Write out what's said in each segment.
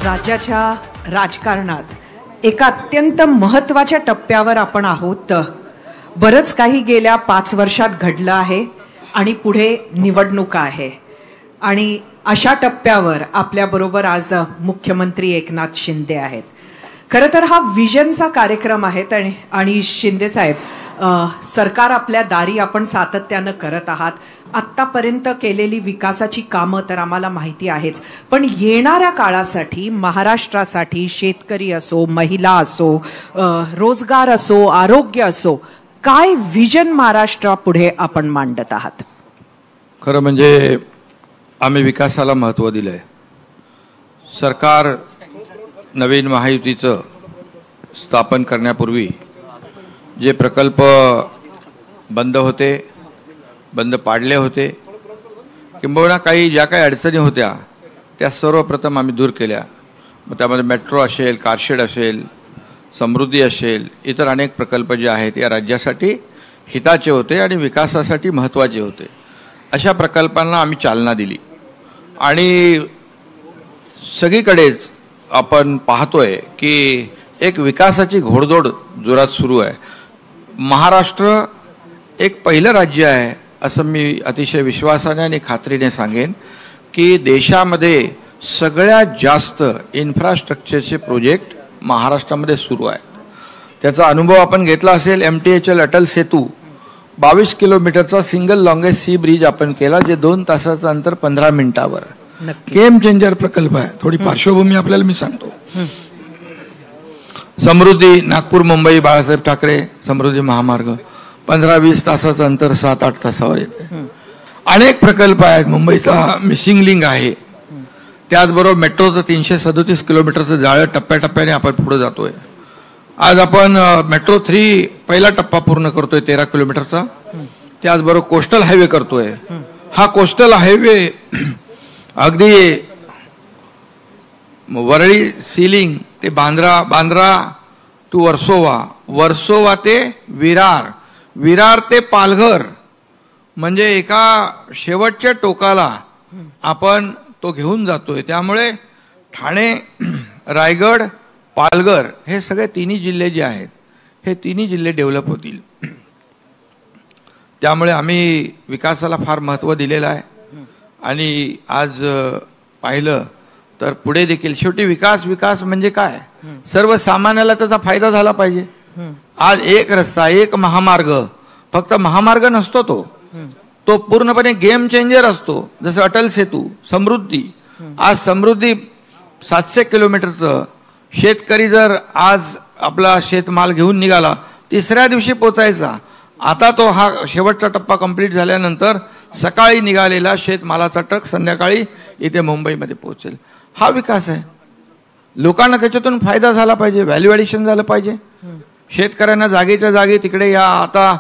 राज्याच्या राजकारणात एका अत्यंत महत्त्वाच्या टप्प्यावर आपण आहोत. बरंच काही गेल्या 5 वर्षात घडलं आहे आणि पुढे निवडणुका आहे आणि अशा टप्प्यावर आपल्याबरोबर आज मुख्यमंत्री एकनाथ शिंदे आहेत. खरं तर हा विजनचा कार्यक्रम आहे आणि शिंदे साहेब, सरकार आपल्या दारी आपण सातत्यानं करत आहात. आत्तापर्यंत केलेली विकासाची कामं तर आम्हाला माहिती आहेच, पण येणाऱ्या काळासाठी महाराष्ट्रासाठी शेतकरी असो, महिला असो, रोजगार असो, आरोग्य असो, काय विजन महाराष्ट्रापुढे आपण मांडत आहात? खरं म्हणजे आम्ही विकासाला महत्त्व दिलंय. सरकार नवीन महायुतीचं स्थापन करण्यापूर्वी जे प्रकल्प बंद होते, बंद पाडले होते, किंबहुना ज्या काही अडचणी होत्या त्या सर्वप्रथम आम्ही दूर केल्या. मग त्यामध्ये मेट्रो असेल, कारशेड असेल, समृद्धी असेल, इतर अनेक प्रकल्प जे आहेत या राज्यासाठी हिताचे होते आणि विकासासाठी महत्त्वाचे होते. अशा प्रकल्पांना आम्ही चालना दिली आणि सगळीकडेच आपण पाहतोय की एक विकासाची घोडदौड जोरात सुरू आहे. महाराष्ट्र एक पहिलं राज्य आहे असं मी अतिशय विश्वासाने आणि खात्रीने सांगेन की देशामध्ये सगळ्यात जास्त इन्फ्रास्ट्रक्चरचे प्रोजेक्ट महाराष्ट्रामध्ये सुरू आहेत. त्याचा अनुभव आपण घेतला असेल. MTHL अटल सेतू 22 किलोमीटरचा सिंगल लॉंगेस्ट सी ब्रिज आपण केला, जे 2 तासाचं अंतर 15 मिनिटावर. गेम चेंजर प्रकल्प आहे. थोडी पार्श्वभूमी आपल्याला मी सांगतो. समृद्धी नागपूर मुंबई बाळासाहेब ठाकरे समृद्धी महामार्ग 15-20 तासाचं अंतर 7-8 तासावर येते. अनेक प्रकल्प आहेत. मुंबईचा मिसिंग लिंक आहे. त्याचबरोबर मेट्रोचं 337 किलोमीटरचं जाळं टप्प्याटप्प्याने आपण पुढे जातोय. आज आपण मेट्रो 3 पहिला टप्पा पूर्ण करतोय 13 किलोमीटरचा. त्याचबरोबर कोस्टल हायवे करतोय. हा कोस्टल हायवे अगदी वरळी सीलिंग ते बांद्रा टू वर्सोवा, वर्सोवा ते विरार, विरार ते पालघर, म्हणजे एका शेवटच्या टोकाला आपण तो घेऊन जातोय. त्यामुळे ठाणे, रायगड, पालघर हे सगळे तिन्ही जिल्हे जे आहेत हे तिन्ही जिल्हे डेव्हलप होतील. त्यामुळे आम्ही विकासाला फार महत्त्व दिलेलं आहे आणि आज पाहिलं तर पुढे देखील शेवटी विकास म्हणजे काय, सर्वसामान्याला त्याचा फायदा झाला पाहिजे. आज एक रस्ता, एक महामार्ग, फक्त महामार्ग नसतो तो पूर्णपणे गेम चेंजर असतो. जसं अटल सेतू, समृद्धी. आज समृद्धी 700 किलोमीटरचं, शेतकरी जर आज आपला शेतमाल घेऊन निघाला 3ऱ्या दिवशी पोचायचा. आता तो हा शेवटचा टप्पा कंप्लीट झाल्यानंतर सकाळी निघालेला शेतमालाचा ट्रक संध्याकाळी इथे मुंबईमध्ये पोहोचेल. हा विकास आहे. लोकांना त्याच्यातून फायदा झाला पाहिजे, व्हॅल्यू ॲडिशन झालं पाहिजे. शेतकऱ्यांना जागेच्या जागी तिकडे या, आता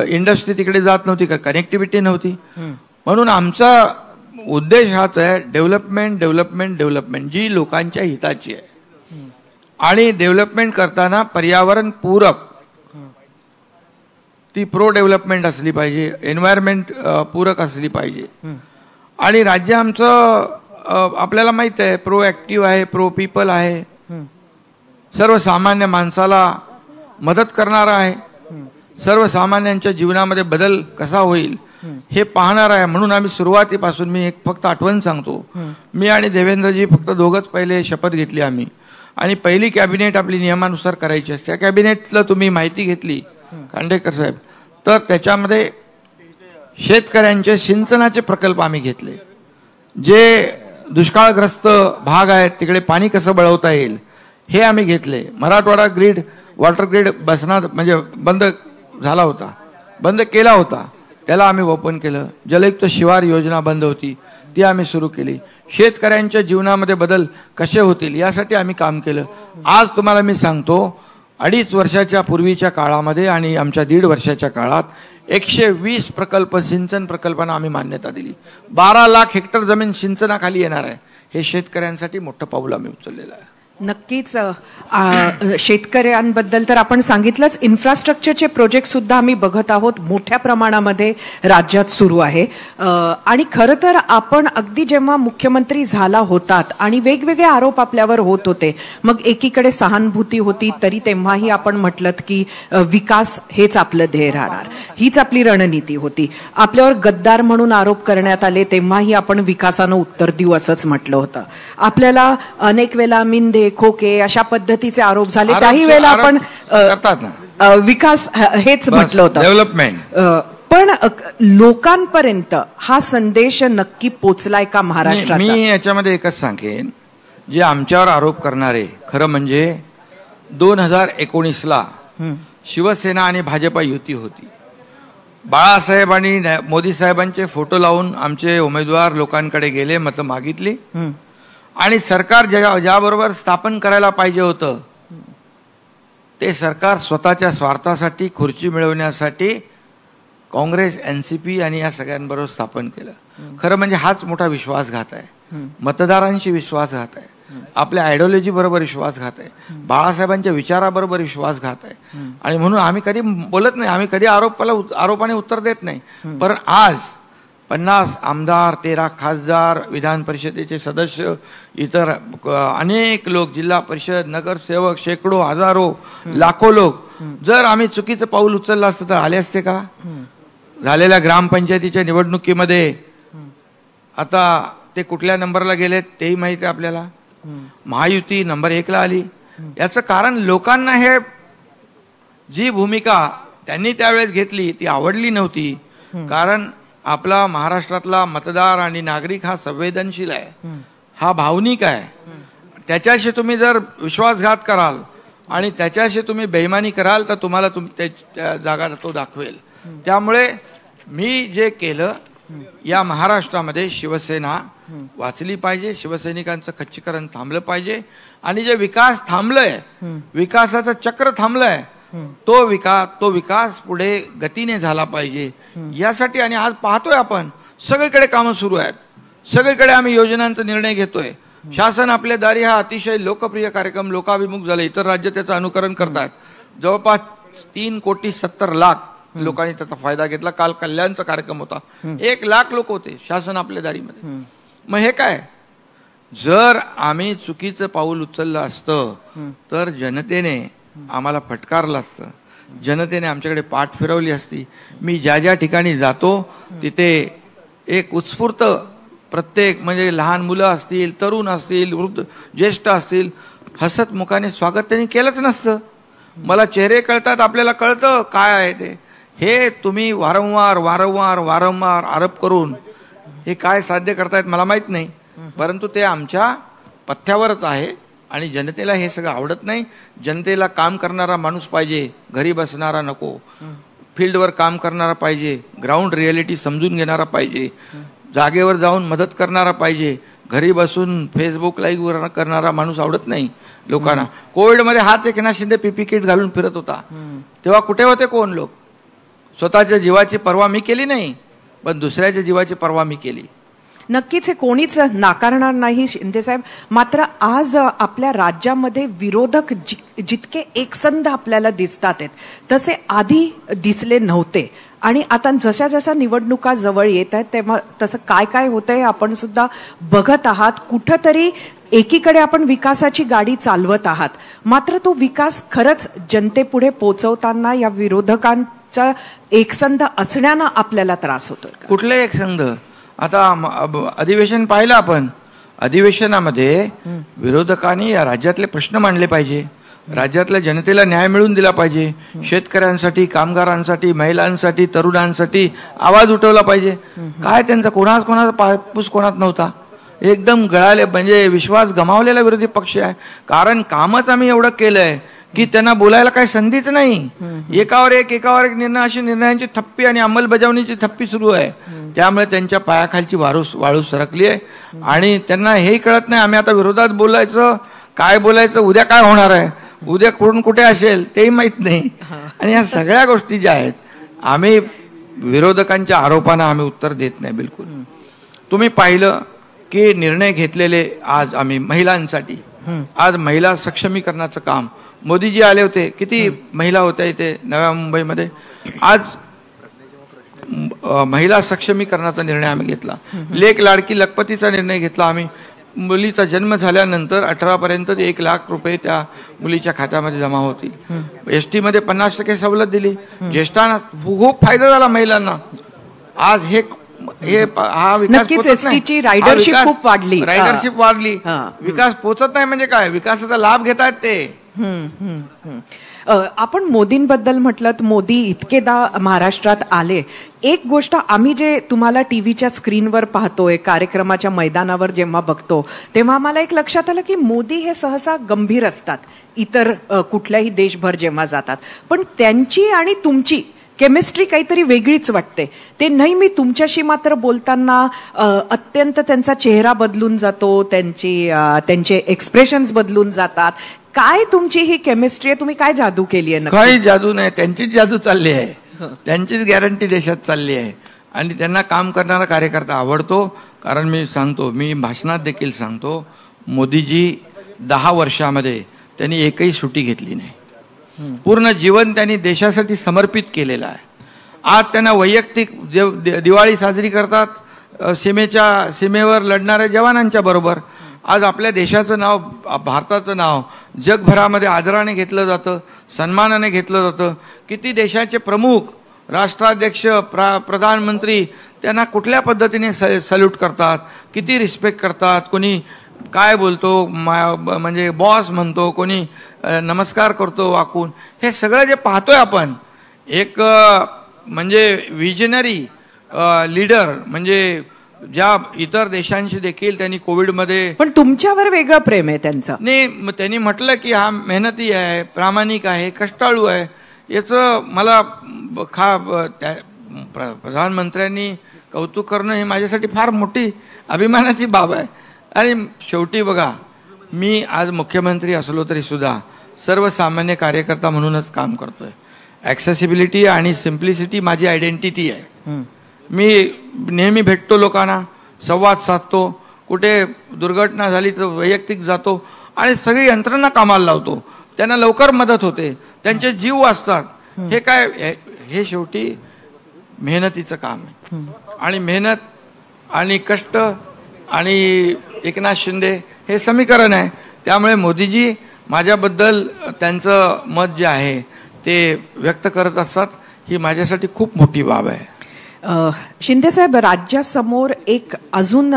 इंडस्ट्री तिकडे जात नव्हती, का कनेक्टिव्हिटी नव्हती. म्हणून आमचा उद्देश हाच आहे, डेव्हलपमेंट जी लोकांच्या हिताची आहे आणि डेव्हलपमेंट करताना पर्यावरण पूरक, ती प्रो डेव्हलपमेंट असली पाहिजे, एन्व्हायरमेंट पूरक असली पाहिजे. आणि राज्य आमचं आपल्याला माहित आहे प्रो ऍक्टिव्ह आहे, प्रो पीपल आहे, सर्वसामान्य माणसाला मदत करणारा आहे, सर्वसामान्यांच्या जीवनामध्ये बदल कसा होईल हे पाहणार आहे. म्हणून आम्ही सुरुवातीपासून, मी एक फक्त आठवण सांगतो, मी आणि देवेंद्रजी फक्त दोघंच पहिले शपथ घेतली आम्ही आणि पहिली कॅबिनेट आपली नियमानुसार करायची असते. त्या कॅबिनेटला तुम्ही माहिती घेतली खांडेकर साहेब, तर त्याच्यामध्ये शेतकऱ्यांचे सिंचनाचे प्रकल्प आम्ही घेतले. जे दुष्काळग्रस्त भाग आहेत तिकडे पाणी कसं वळवता येईल हे आम्ही घेतले. मराठवाडा ग्रीड, वॉटर ग्रीड बंद झाला होता, बंद केला होता, त्याला आम्ही ओपन केलं. जलयुक्त शिवार योजना बंद होती, ती आम्ही सुरू केली. शेतकऱ्यांच्या जीवनामध्ये बदल कसे होतील यासाठी आम्ही काम केलं. आज तुम्हाला मी सांगतो, 2.5 वर्षाच्या पूर्वीच्या काळामध्ये आणि आमच्या 1.5 वर्षाच्या काळात 120 प्रकल्प, सिंचन प्रकल्पांना आम्ही मान्यता दिली. 12 लाख हेक्टर जमीन सिंचनाखाली येणार आहे. हे शेतकऱ्यांसाठी मोठं पाऊल आम्ही उचललेलं आहे. नक्कीच शेतकऱ्यांबद्दल तर आपण सांगितलंच. इन्फ्रास्ट्रक्चरचे प्रोजेक्ट सुद्धा आम्ही बघत आहोत, मोठ्या प्रमाणामध्ये राज्यात सुरू आहे. आणि खरं तर आपण अगदी जेव्हा मुख्यमंत्री झाला होतात आणि वेगवेगळे आरोप आपल्यावर होत होते, मग एकीकडे सहानुभूती होती, तरी तेव्हाही आपण म्हटलं की विकास हेच आपलं ध्येय राहणार, हीच आपली रणनीती होती. आपल्यावर गद्दार म्हणून आरोप करण्यात आले, तेव्हाही आपण विकासानं उत्तर देऊ असंच म्हटलं होतं. आपल्याला अनेक वेळेला मिंदे खोके अशा पद्धतीचे आरोप झाले, त्याही वेळेला आपण विकास हेच म्हटलं होतं, डेव्हलपमेंट. पण लोकांपर्यंत हा संदेश नक्की पोचलाय का महाराष्ट्राचा? मी याच्यामध्ये एकच सांगेन, जे आमच्यावर आरोप करणारे खरं म्हणजे 2019ला शिवसेना आणि भाजपा युती होती. बाळासाहेब आणि मोदी साहेबांचे फोटो लावून आमचे उमेदवार लोकांकडे गेले, मतं मागितली आणि सरकार ज्याबरोबर स्थापन करायला पाहिजे होतं ते सरकार स्वतःच्या स्वार्थासाठी, खुर्ची मिळवण्यासाठी काँग्रेस, एनसीपी आणि या सगळ्यांबरोबर स्थापन केलं. खरं म्हणजे हाच मोठा विश्वासघात आहे, मतदारांशी विश्वासघात आहे, आपल्या आयडिओलॉजी बरोबर विश्वासघात आहे, बाळासाहेबांच्या विचाराबरोबर विश्वासघात आहे. आणि म्हणून आम्ही कधी बोलत नाही, आम्ही कधी आरोपाने उत्तर देत नाही. पण आज 50 आमदार, 13 खासदार, विधान परिषदेचे सदस्य, इतर अनेक लोक, जिल्हा परिषद, नगरसेवक, शेकडो, हजारो, लाखो लोक, जर आम्ही चुकीचं पाऊल उचललं असतं तर आले असते का? झालेल्या ग्रामपंचायतीच्या निवडणुकीमध्ये आता ते कुठल्या नंबरला गेलेत तेही माहिती आहे आपल्याला. महायुती नंबर 1ला आली. याचं कारण लोकांना हे जी भूमिका त्यांनी त्यावेळेस घेतली ती आवडली नव्हती. कारण आपला महाराष्ट्रातला मतदार आणि नागरिक हा संवेदनशील आहे, हा भावनिक आहे. त्याच्याशी तुम्ही जर विश्वासघात कराल आणि त्याच्याशी तुम्ही बेईमानी कराल तर तुम्हाला त्या जागा तो दाखवेल. त्यामुळे मी जे केलं, या महाराष्ट्रामध्ये शिवसेना वाचली पाहिजे, शिवसैनिकांचं खच्चीकरण थांबलं पाहिजे आणि जे विकास थांबलंय, विकासाचं चक्र थांबलंय, तो विकास पुढे गतीने झाला पाहिजे यासाठी. आणि आज पाहतोय आपण सगळीकडे कामं सुरू आहेत, सगळीकडे आम्ही योजनांचा निर्णय घेतोय. शासन आपल्या दारी हा अतिशय लोकप्रिय कार्यक्रम लोकाभिमुख झाला, इतर राज्य त्याचं अनुकरण करतात. जवळपास 3,70,00,000 लोकांनी त्याचा फायदा घेतला. काल कल्याणचा कार्यक्रम होता, 1,00,000 लोक होते शासन आपल्या दारीमध्ये. मग हे काय, जर आम्ही चुकीचं पाऊल उचललं असतं तर जनतेने आम्हाला फटकारलं असतं, जनतेने आमच्याकडे पाठ फिरवली असती. मी ज्या ज्या ठिकाणी जातो तिथे एक उत्स्फूर्त प्रत्येक, म्हणजे लहान मुलं असतील, तरुण असतील, वृद्ध, ज्येष्ठ असतील, हसत मुखाने स्वागत त्यांनी केलंच नसतं. मला चेहरे कळतात, आपल्याला कळतं काय आहे ते. हे तुम्ही वारंवार वारंवार वारंवार आरोप करून हे काय साध्य करतायत मला माहित नाही, परंतु ते आमच्या पथ्यावरच आहे आणि जनतेला हे सगळं आवडत नाही. जनतेला काम करणारा माणूस पाहिजे, घरी बसणारा नको. फील्डवर काम करणारा पाहिजे, ग्राउंड रियालिटी समजून घेणारा पाहिजे, जागेवर जाऊन मदत करणारा पाहिजे. घरी बसून फेसबुक लाईव्ह करणारा माणूस आवडत नाही लोकांना. कोविडमध्ये हाच एकनाथ शिंदे पीपी किट घालून फिरत होता, तेव्हा कुठे होते कोण लोक? स्वतःच्या जीवाची पर्वा मी केली नाही, पण दुसऱ्याच्या जीवाची पर्वा मी केली. नक्कीच हे कोणीच नाकारणार नाही शिंदेसाहेब. मात्र आज आपल्या राज्यामध्ये विरोधक जितके एकसंध आपल्याला दिसतात आहेत तसे आधी दिसले नव्हते. आणि आता जशा जशा निवडणुका जवळ येत आहेत तेव्हा तसं काय काय होतंय आपण सुद्धा बघत आहात. कुठंतरी एकीकडे आपण विकासाची गाडी चालवत आहात, मात्र तो विकास खरंच जनतेपुढे पोहोचवताना या विरोधकांचा एकसंध असण्यानं आपल्याला त्रास होतो. कुठले एकसंध? आता अधिवेशन पाहिलं आपण, अधिवेशनामध्ये विरोधकांनी या राज्यातले प्रश्न मांडले पाहिजे, राज्यातल्या जनतेला न्याय मिळवून दिला पाहिजे, शेतकऱ्यांसाठी, कामगारांसाठी, महिलांसाठी, तरुणांसाठी आवाज उठवला पाहिजे. काय त्यांचा कोणाचा पायपूस कोणात नव्हता, एकदम गळाले, म्हणजे विश्वास गमावलेला विरोधी पक्ष आहे. कारण कामच आम्ही एवढं केलंय की त्यांना बोलायला काही संधीच नाही. एकावर एक निर्णय, अशी निर्णयांची थप्पी आणि अंमलबजावणीची थप्पी सुरू आहे. त्यामुळे त्यांच्या पायाखालची वाळू सरकली आहे आणि त्यांना हेही कळत नाही आम्ही आता विरोधात बोलायचं काय बोलायचं, उद्या काय होणार आहे, उद्या कोण कुठे असेल तेही माहित नाही. आणि या सगळ्या गोष्टी ज्या आहेत, आम्ही विरोधकांच्या आरोपांना आम्ही उत्तर देत नाही बिलकुल. तुम्ही पाहिलं की निर्णय घेतलेले आज आम्ही महिलांसाठी आज महिला सक्षमीकरणाचं काम मोदीजी आले होते. किती महिला होत्या इथे नव्या मुंबईमध्ये. आज महिला सक्षमीकरणाचा निर्णय आम्ही घेतला. लेक लाडकी लखपतीचा निर्णय घेतला आम्ही. मुलीचा जन्म झाल्यानंतर 18 पर्यंत 1 लाख रुपये त्या मुलीच्या खात्यामध्ये जमा होतील. एसटी मध्ये 50% सवलत दिली. ज्येष्ठांना खूप फायदा झाला महिलांना. आज हा विकास नक्कीच एसटीची रायडरशिप खूप वाढली. विकास पोचत नाही म्हणजे काय, विकासाचा लाभ घेत आहेत ते. आपण मोदींबद्दल म्हटलं तर मोदी इतकेदा महाराष्ट्रात आले. एक गोष्ट आम्ही जे तुम्हाला टीव्हीच्या स्क्रीनवर पाहतोय, कार्यक्रमाच्या मैदानावर जेव्हा बघतो तेव्हा मला एक लक्षात आलं की मोदी हे सहसा गंभीर असतात इतर कुठल्याही देशभर जेव्हा जातात, पण त्यांची आणि तुमची केमिस्ट्री काहीतरी वेगळीच वाटते. ते नेहमी तुमच्याशी मात्र बोलताना अत्यंत त्यांचा चेहरा बदलून जातो, त्यांचे एक्सप्रेशन्स बदलून जातात. काय तुमची ही केमिस्ट्री आहे? तुम्ही काय जादू केली आहे? काही जादू नाही, त्यांचीच जादू चालली आहे. त्यांचीच गॅरंटी देशात चालली आहे. आणि त्यांना काम करणारा कार्यकर्ता आवडतो. कारण मी सांगतो, मी भाषणात देखील सांगतो, मोदीजी 10 वर्षामध्ये त्यांनी एकही सुट्टी घेतली नाही. पूर्ण जीवन त्यांनी देशासाठी समर्पित केलेलं आहे. आज त्यांना वैयक्तिक दिवाळी साजरी करतात सीमेवर लढणाऱ्या जवानांच्या बरोबर. आज आपल्या देशाचं नाव, भारताचं नाव जगभरामध्ये आदराने घेतलं जातं, सन्मानाने घेतलं जातं. किती देशाचे प्रमुख, राष्ट्राध्यक्ष, प्रधानमंत्री त्यांना कुठल्या पद्धतीने सल्यूट करतात, किती रिस्पेक्ट करतात. कोणी काय बोलतो, म्हणजे बॉस म्हणतो, कोणी नमस्कार करतो वाकून. हे सगळं जे पाहतोय आपण, एक म्हणजे विजनरी लीडर, म्हणजे ज्या इतर देशांशी देखील त्यांनी कोविडमध्ये. पण तुमच्यावर वेगळं प्रेम आहे त्यांचं. नाही, त्यांनी म्हटलं की हा मेहनती आहे, प्रामाणिक आहे, कष्टाळू आहे. याचं मला प्रधानमंत्र्यांनी कौतुक करणं हे माझ्यासाठी फार मोठी अभिमानाची बाब आहे. आणि शेवटी बघा, मी आज मुख्यमंत्री असलो तरी सुद्धा सर्वसामान्य कार्यकर्ता म्हणूनच काम करतोय. ॲक्सेसिबिलिटी आणि सिम्प्लिसिटी माझी आयडेंटिटी आहे. मी नेहमी भेटतो लोकांना, संवाद साधतो. कुठे दुर्घटना झाली तर वैयक्तिक जातो आणि सगळी यंत्रणा कामाला लावतो. त्यांना लवकर मदत होते, त्यांचे जीव वाचतात. हे काय, हे शेवटी मेहनतीचं काम आहे. आणि मेहनत आणि कष्ट आणि एकनाथ शिंदे हे समीकरण आहे. त्यामुळे मोदीजी माझ्याबद्दल त्यांचं मत जे आहे ते व्यक्त करत असतात. ही माझ्यासाठी खूप मोठी बाब आहे. शिंदेसाहेब, राज्यासमोर एक अजून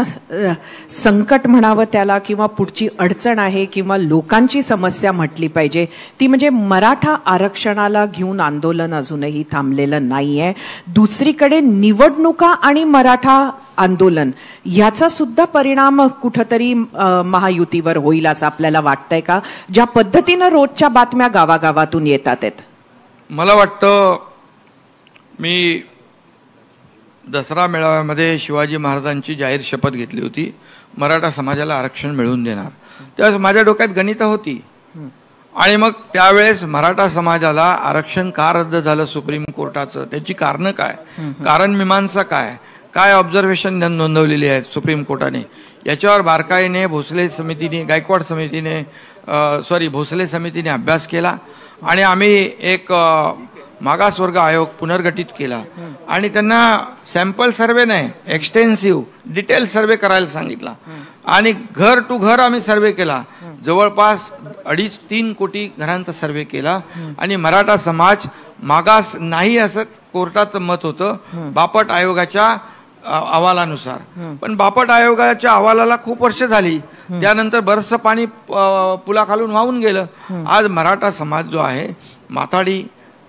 संकट म्हणावं त्याला, किंवा पुढची अडचण आहे, किंवा लोकांची समस्या म्हटली पाहिजे, ती म्हणजे मराठा आरक्षणाला घेऊन आंदोलन अजूनही थांबलेलं नाहीये. दुसरीकडे निवडणुका आणि मराठा आंदोलन याचा सुद्धा परिणाम कुठंतरी महायुतीवर होईल असं आपल्याला वाटतंय का? ज्या पद्धतीनं रोजच्या बातम्या गावागावातून येतात आहेत. मला वाटतं, मी दसरा मेळाव्यामध्ये शिवाजी महाराजांची जाहीर शपथ घेतली होती, मराठा समाजाला आरक्षण मिळवून देणार. त्यावेळेस माझ्या डोक्यात गणितं होती. आणि मग त्यावेळेस मराठा समाजाला आरक्षण का रद्द झालं सुप्रीम कोर्टाचं, त्याची कारणं काय, कारण मीमांसा काय ऑब्झर्वेशन नोंदवलेली आहे सुप्रीम कोर्टाने, याच्यावर बारकाईने भोसले समितीने अभ्यास केला. आणि आम्ही एक मागासवर्ग आयोग पुनर्गठित केला आणि त्यांना सॅम्पल सर्वे नाही, एक्सटेन्सिव्ह डिटेल सर्वे करायला सांगितला. आणि घर टू घर आम्ही सर्वे केला. जवळपास 2.5-3 कोटी घरांचा सर्वे केला. आणि मराठा समाज मागास नाही असं कोर्टाचं मत होतं बापट आयोगाच्या अहवालानुसार. पण बापट आयोगाच्या अहवालाला खूप वर्ष झाली. त्यानंतर बरंचसं पाणी पुलाखालून वाहून गेलं. आज मराठा समाज जो आहे, माथाडी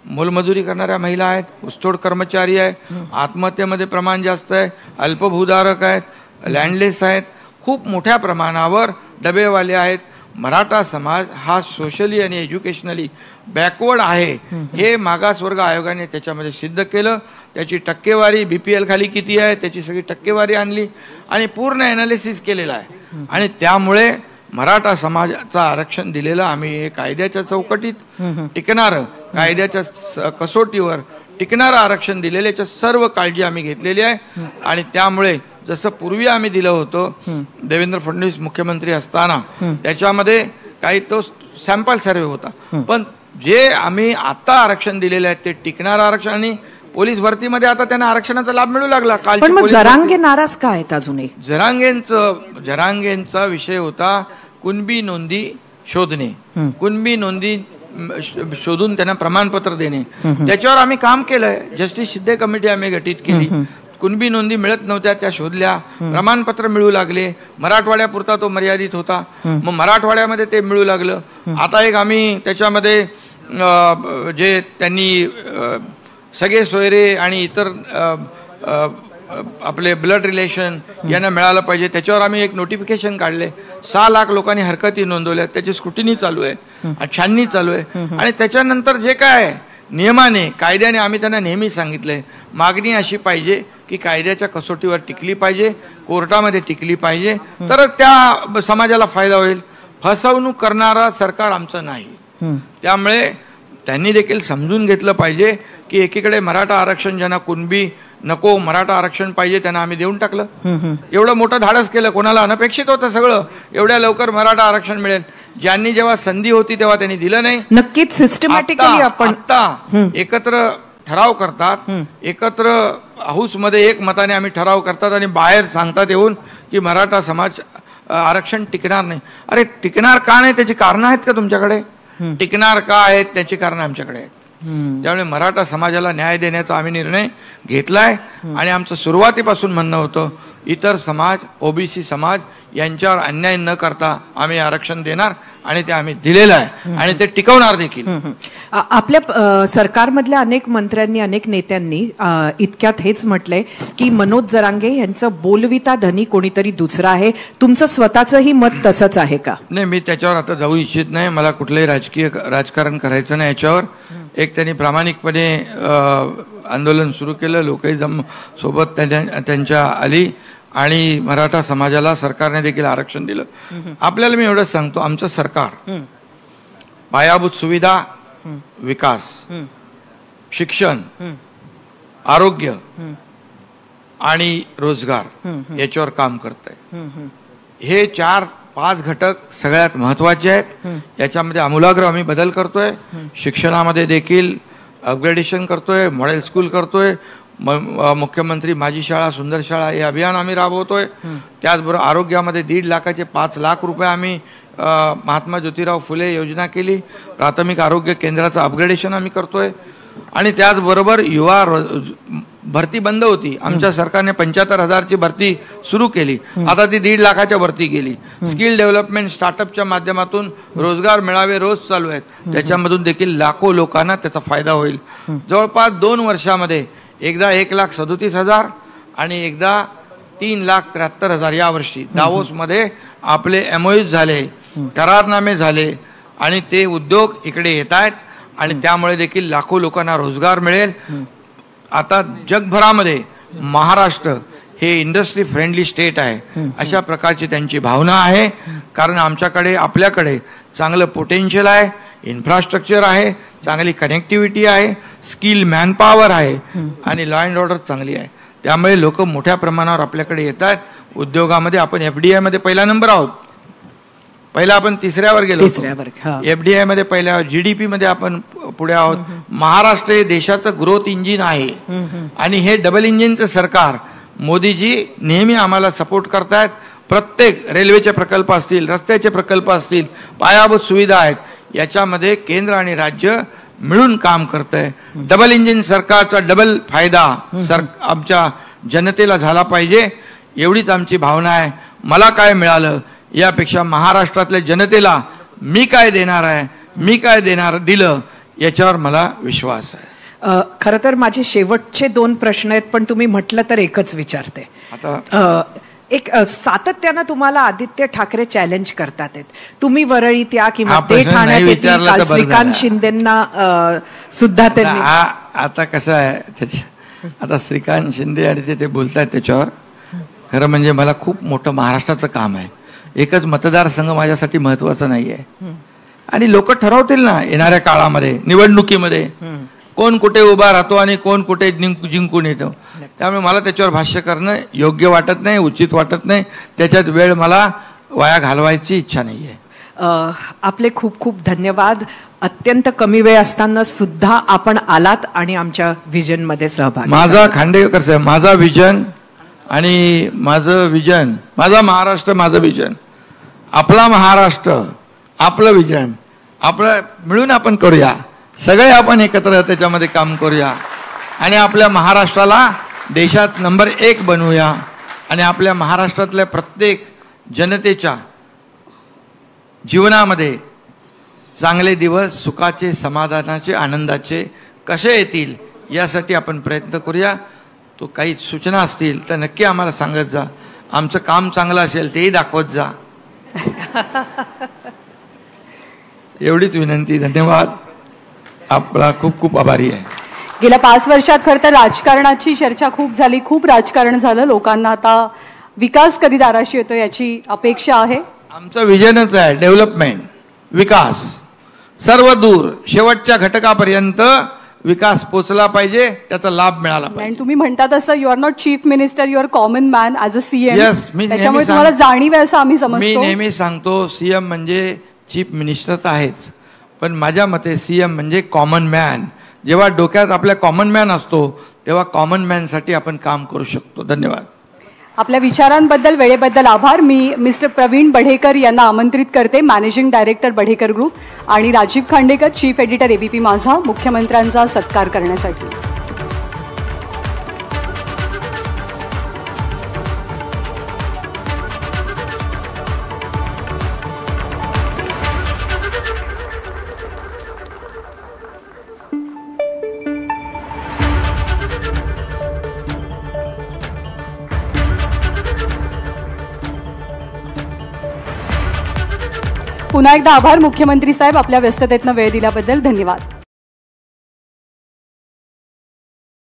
मोलमजुरी करणाऱ्या महिला आहेत, ऊसतोड कर्मचारी आहे, आत्महत्येमध्ये प्रमाण जास्त आहे, अल्पभूधारक आहेत, लँडलेस आहेत, खूप मोठ्या प्रमाणावर डबेवाले आहेत. मराठा समाज हा सोशली आणि एज्युकेशनली बॅकवर्ड आहे, हे मागासवर्ग आयोगाने त्याच्यामध्ये सिद्ध केलं. त्याची टक्केवारी BPL खाली किती आहे त्याची सगळी टक्केवारी आणली आणि पूर्ण एनालिसिस केलेला आहे. आणि त्यामुळे मराठा समाजाचं आरक्षण दिलेलं आम्ही हे कायद्याच्या चौकटीत टिकणारं, कायद्याच्या कसोटीवर टिकणारं आरक्षण दिलेल्याच्या सर्व काळजी आम्ही घेतलेली आहे. आणि त्यामुळे जसं पूर्वी आम्ही दिलं होतं देवेंद्र फडणवीस मुख्यमंत्री असताना, त्याच्यामध्ये काही तो सॅम्पल सर्वे होता. पण जे आम्ही आता आरक्षण दिलेले आहेत ते टिकणारं आरक्षण, आणि पोलीस भरतीमध्ये आता त्यांना आरक्षणाचा लाभ मिळू लागला. पण मग जरांगे नाराज का आहेत अजूनही? जरांगेंचा विषय होता कुणबी नोंदी शोधणे, कुणबी नोंदी शोधून त्यांना प्रमाणपत्र देणे. त्याच्यावर आम्ही काम केलंय. जस्टिस शिंदे कमिटी आम्ही गठीत केली. कुणबी नोंदी मिळत नव्हत्या, त्या शोधल्या, प्रमाणपत्र मिळू लागले. मराठवाड्यापुरता तो मर्यादित होता, मग मराठवाड्यामध्ये ते मिळू लागलं. आता एक आम्ही त्याच्यामध्ये जे त्यांनी सगळे सोयरे आणि इतर आपले ब्लड रिलेशन यांना मिळालं पाहिजे, त्याच्यावर आम्ही एक नोटिफिकेशन काढले. 6 लाख लोकांनी हरकती नोंदवल्या, त्याची स्क्रुटिनी चालू आहे, छाननी चालू आहे. आणि त्याच्यानंतर जे काय नियमाने कायद्याने आम्ही त्यांना नेहमी सांगितलंय, मागणी अशी पाहिजे की कायद्याच्या कसोटीवर टिकली पाहिजे, कोर्टामध्ये टिकली पाहिजे, तर त्या समाजाला फायदा होईल. फसवणूक करणारा सरकार आमचं नाही. त्यामुळे त्यांनी देखील समजून घेतलं पाहिजे की एकीकडे मराठा आरक्षण, ज्यांना कुणबी नको मराठा आरक्षण पाहिजे त्यांना आम्ही देऊन टाकलं. एवढं मोठं धाडस केलं, कोणाला अनपेक्षित होतं सगळं, एवढ्या लवकर मराठा आरक्षण मिळेल. ज्यांनी जेव्हा संधी होती तेव्हा त्यांनी दिलं नाही. नक्कीच सिस्टमॅटिकली आपण एकत्र ठराव करतात, एकत्र हाऊसमध्ये एक मताने आम्ही ठराव करतात आणि बाहेर सांगतात येऊन की मराठा समाज आरक्षण टिकणार नाही. अरे टिकणार का नाही त्याची कारणं आहेत का तुमच्याकडे? टिकणार का आहेत त्याची कारणं आमच्याकडे आहेत. त्यामुळे मराठा समाजाला न्याय देण्याचा आम्ही निर्णय घेतलाय. आणि आमचं सुरुवातीपासून म्हणणं होतं इतर समाज, ओबीसी समाज यांच्यावर अन्याय न करता आम्ही आरक्षण देणार, आणि ते आम्ही दिलेलं आहे आणि ते टिकवणार देखील. आपल्या सरकारमधल्या अनेक मंत्र्यांनी, अनेक नेत्यांनी इतक्यात हेच म्हटलंय की मनोज जरांगे यांचं बोलविता धनी कोणीतरी दुसरा आहे. तुमचं स्वतःचंही मत तसंच आहे का? नाही, मी त्याच्यावर आता जाऊ इच्छित नाही. मला कुठलंही राजकारण करायचं नाही याच्यावर. एक त्यांनी प्रामाणिकपणे आंदोलन सुरू केलं, लोकही सोबत त्यांच्या आली आणि मराठा समाजाला सरकारने देखील आरक्षण दिलं. आपल्याला मी एवढंच सांगतो, आमचं सरकार पायाभूत सुविधा, विकास, शिक्षण, आरोग्य आणि रोजगार याच्यावर काम करतंय. हे 4-5 घटक सगळ्यात महत्वाचे आहेत. याच्यामध्ये आमूलाग्र आम्ही बदल करतोय. शिक्षणामध्ये देखील अपग्रेडेशन करतोय, मॉडेल स्कूल करतोय, मुख्यमंत्री माझी शाळा सुंदर शाळा हे अभियान आम्ही राबवतोय. त्याचबरोबर आरोग्यामध्ये 1.5 लाखाचे 5 लाख रुपये आम्ही महात्मा ज्योतिराव फुले योजना केली. प्राथमिक आरोग्य केंद्राचं अपग्रेडेशन आम्ही करतोय. आणि त्याचबरोबर युवा भरती बंद होती, आमच्या सरकारने 75,000ची भरती सुरू केली. आता ती 1.5 लाखाच्या भरती केली. स्किल डेव्हलपमेंट स्टार्टअपच्या माध्यमातून रोजगार मेळावे रोज चालू आहेत. त्याच्यामधून देखील लाखो लोकांना त्याचा फायदा होईल. जवळपास 2 वर्षामध्ये एकदा 1,37,000 आणि एकदा 3,73,000 यावर्षी दावोसमध्ये आपले MOUs झाले, करारनामे झाले आणि ते उद्योग इकडे येत आहेत आणि त्यामुळे देखील लाखो लोकांना रोजगार मिळेल. आता जगभरामध्ये महाराष्ट्र हे इंडस्ट्री फ्रेंडली स्टेट आहे अशा प्रकारची त्यांची भावना आहे. कारण आपल्याकडे चांगलं पोटेन्शियल आहे, इन्फ्रास्ट्रक्चर आहे, चांगली कनेक्टिव्हिटी आहे, स्किल मॅनपॉवर आहे आणि लॉ अँड ऑर्डर चांगली आहे. त्यामुळे लोक मोठ्या प्रमाणावर आपल्याकडे येतात. उद्योगामध्ये आपण FDI मध्ये पहिला नंबर आहोत. पहिला आपण 3ऱ्यावर गेलो. FDI मध्ये पहिल्या, GDP मध्ये आपण पुढे आहोत. महाराष्ट्र हे देशाचं ग्रोथ इंजिन आहे आणि हे डबल इंजिनचं सरकार मोदीजी नेहमी आम्हाला सपोर्ट करतायत. प्रत्येक रेल्वेचे प्रकल्प असतील, रस्त्याचे प्रकल्प असतील, पायाभूत सुविधा आहेत, याच्यामध्ये केंद्र आणि राज्य मिळून काम करतंय. डबल इंजिन सरकारचा डबल फायदा आमच्या जनतेला झाला पाहिजे एवढीच आमची भावना आहे. मला काय मिळालं यापेक्षा महाराष्ट्रातल्या जनतेला मी काय देणार आहे, मी काय दिलं याच्यावर मला विश्वास आहे. खरं तर माझे शेवटचे 2 प्रश्न आहेत, पण तुम्ही म्हटलं तर एकच विचारते. आता एक सातत्यानं तुम्हाला आदित्य ठाकरे चॅलेंज करतात. तुम्ही वरळीत या किंवा ते ठाण्यात येतील. काल श्रीकांत शिंदेंना सुद्धा त्यांनी. आता कसं आहे, आता श्रीकांत शिंदे आणि ते बोलतात त्याच्यावर. खरं म्हणजे मला खूप मोठं महाराष्ट्राचं काम आहे. एकच मतदारसंघ माझ्यासाठी महत्वाचा नाहीये. आणि लोक ठरवतील ना येणाऱ्या काळामध्ये निवडणुकीमध्ये कोण कुठे उभा राहतो आणि कोण कुठे जिंकून येतो. त्यामुळे मला त्याच्यावर भाष्य करणं योग्य वाटत नाही, उचित वाटत नाही. त्याच्यात वेळ मला वाया घालवायची इच्छा नाहीये. आपले खूप खूप धन्यवाद. अत्यंत कमी वेळ असताना सुद्धा आपण आलात आणि आमच्या व्हिजन मध्ये सहभागी. माझा खांडेकर साहेब, माझा विजन आणि माझं विजन, माझा महाराष्ट्र माझं विजन, आपला महाराष्ट्र आपलं विजन, आपलं मिळून आपण करूया. सगळे आपण एकत्र त्याच्यामध्ये काम करूया आणि आपल्या महाराष्ट्राला देशात नंबर 1 बनवूया. आणि आपल्या महाराष्ट्रातल्या प्रत्येक जनतेच्या जीवनामध्ये चांगले दिवस, सुखाचे, समाधानाचे, आनंदाचे कसे येतील यासाठी आपण प्रयत्न करूया. तो काही सूचना असतील तर नक्की आम्हाला सांगत जा. आमचं काम चांगलं असेल तेही दाखवत जा. एवढीच विनंती. धन्यवाद. आपला खूप खूप आभारी आहे. गेल्या 5 वर्षात खरं तर राजकारणाची चर्चा खूप झाली, खूप राजकारण झालं. लोकांना आता विकास कधी दाराशी येतो याची अपेक्षा आहे. आमचं विजनच आहे डेव्हलपमेंट, विकास, सर्व दूर शेवटच्या घटकापर्यंत विकास पोचला पाहिजे, त्याचा लाभ मिळाला पाहिजे. तुम्ही म्हणता तसं you are not chief minister, you are common man as a CM. त्याच्यामुळे तुम्हाला जाणीव आहे असं आम्ही समजतो. मी नेहमी सांगतो सीएम म्हणजे चीफ मिनिस्टर तर आहेच, पण माझ्या मते सीएम म्हणजे कॉमन मॅन. जेव्हा डोक्यात आपल्या कॉमन मॅन असतो तेव्हा कॉमन मॅनसाठी आपण काम करू शकतो. धन्यवाद. आपल्या विचारांबद्दल, वेळेबद्दल आभार. मी मिस्टर प्रवीण बढेकर यांना आमंत्रित करते, मॅनेजिंग डायरेक्टर बढेकर ग्रुप, आणि Rajiv Khandekar, chief editor ABP Majha, मुख्यमंत्र्यांचा सत्कार करण्यासाठी. पुन्हा एकदा आभार मुख्यमंत्री साहेब, आपल्या व्यस्ततेतनं वेळ दिल्याबद्दल धन्यवाद.